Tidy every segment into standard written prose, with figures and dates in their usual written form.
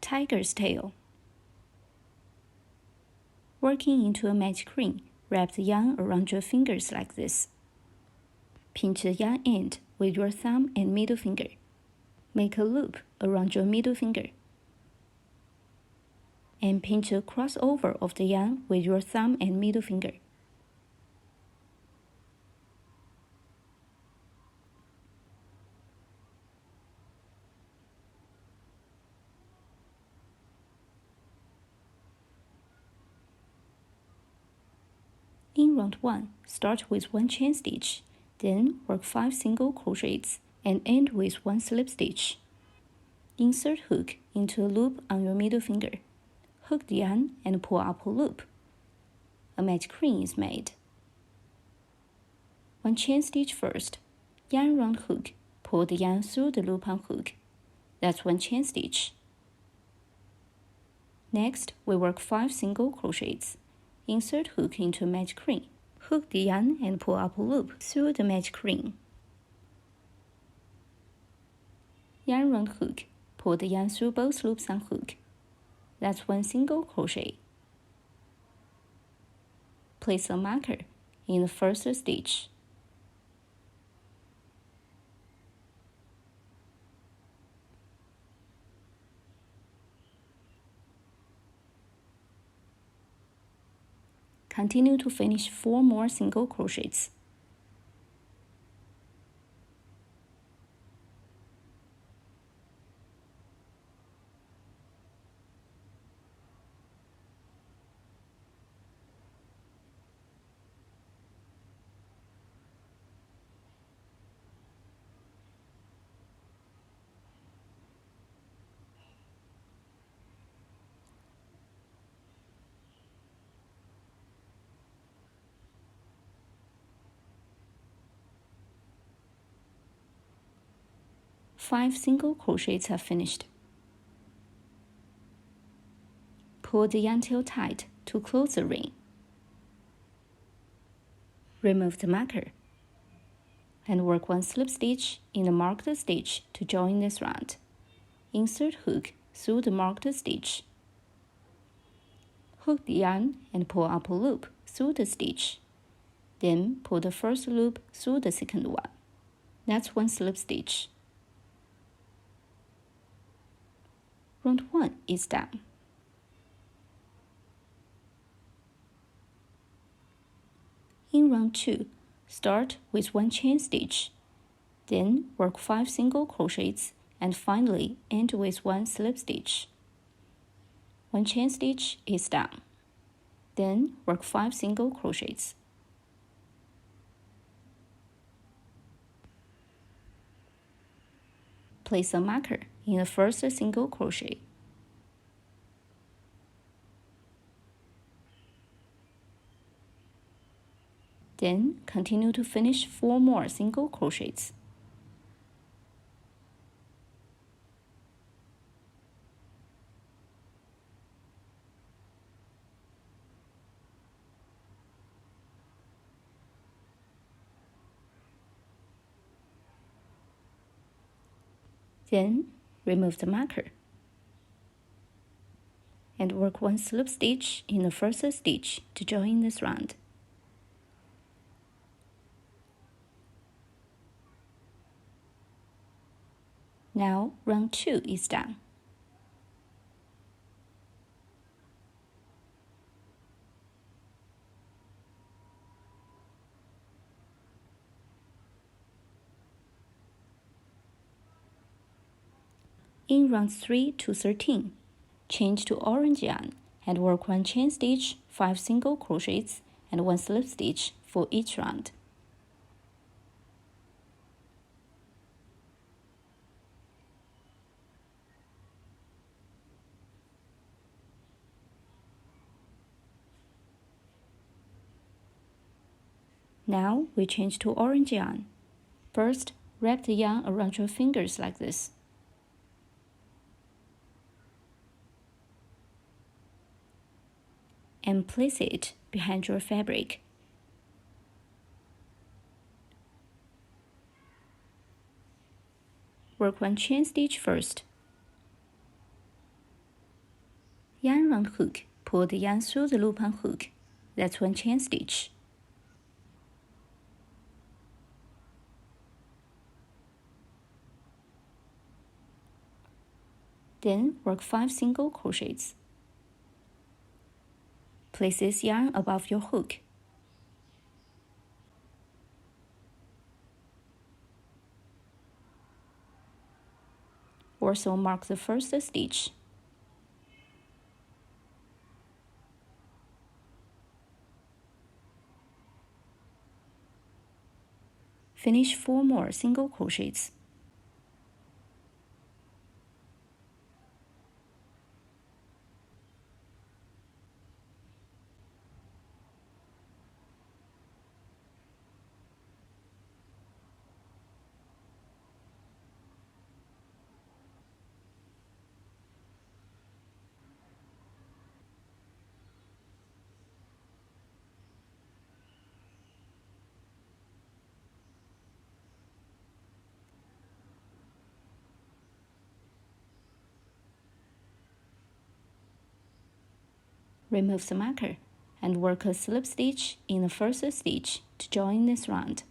tiger's tail. Working into a magic ring, wrap the yarn around your fingers like this. Pinch the yarn end with your thumb and middle finger. Make a loop around your middle finger. And pinch a crossover of the yarn with your thumb and middle finger. In round 1, start with 1 chain stitch, then work 5 single crochets and end with 1 slip stitch. Insert hook into a loop on your middle finger. Hook the yarn and pull up a loop. A magic ring is made. 1 chain stitch first, yarn round hook, pull the yarn through the loop on hook. That's 1 chain stitch. Next, we work 5 single crochets. Insert hook into a magic ring. Hook the yarn and pull up a loop through the magic ring. Yarn round hook, pull the yarn through both loops on hook. That's 1 single crochet. Place a marker in the first stitch. Continue to finish 4 more single crochets. Five single crochets are finished. Pull the yarn tail tight to close the ring. Remove the marker and work 1 slip stitch in the marked stitch to join this round. Insert hook through the marked stitch. Hook the yarn and pull up a loop through the stitch. Then pull the first loop through the second one. That's 1 slip stitch. Round 1 is done. In round 2, start with 1 chain stitch, then work 5 single crochets and finally end with 1 slip stitch. 1 chain stitch is done. Then work 5 single crochets. Place a marker in the first single crochet. Then continue to finish 4 more single crochets. Then remove the marker and work 1 slip stitch in the first stitch to join this round. Now round 2 is done. In rounds 3 to 13, change to orange yarn and work 1 chain stitch, 5 single crochets, and 1 slip stitch for each round. Now we change to orange yarn. First, wrap the yarn around your fingers like this. And place it behind your fabric. Work 1 chain stitch first. Yarn around hook, pull the yarn through the loop and hook. That's one chain stitch. Then work 5 single crochets. Place this yarn above your hook. Also mark the first stitch. Finish 4 more single crochets. Remove the marker and work a slip stitch in the first stitch to join this round.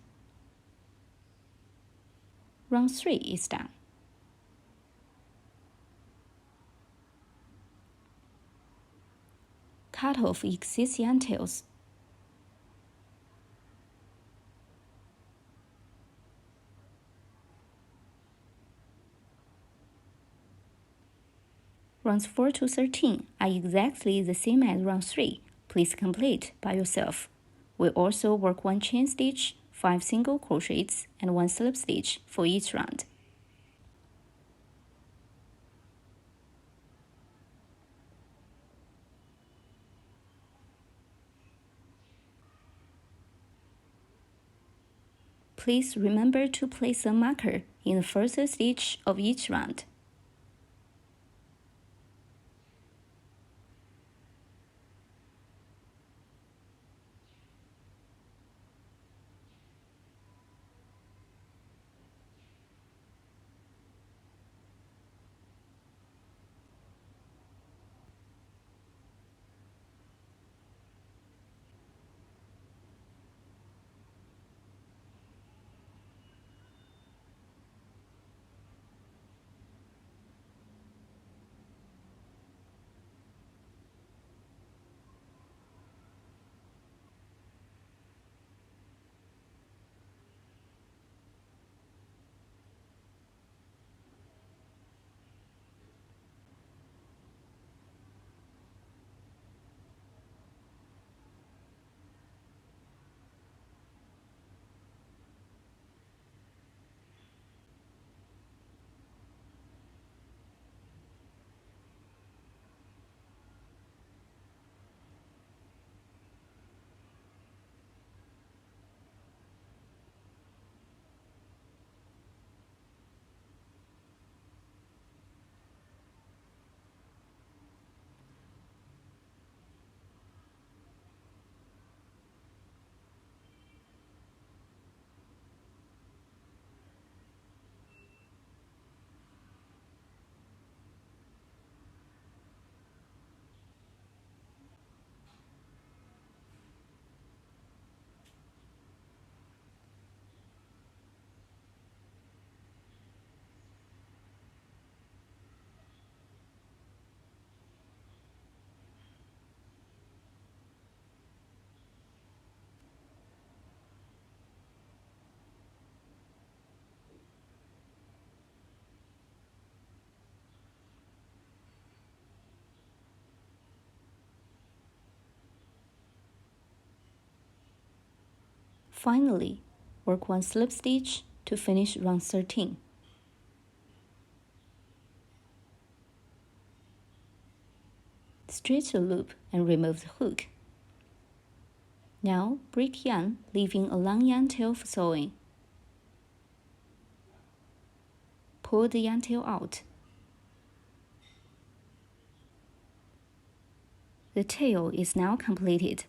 Round 3 is done. Cut off excess yarn tails. Rounds 4 to 13 are exactly the same as round 3. Please complete by yourself. We also work 1 chain stitch, 5 single crochets, and 1 slip stitch for each round. Please remember to place a marker in the first stitch of each round. Finally, work 1 slip stitch to finish round 13. Stretch the loop and remove the hook. Now break yarn, leaving a long yarn tail for sewing. Pull the yarn tail out. The tail is now completed.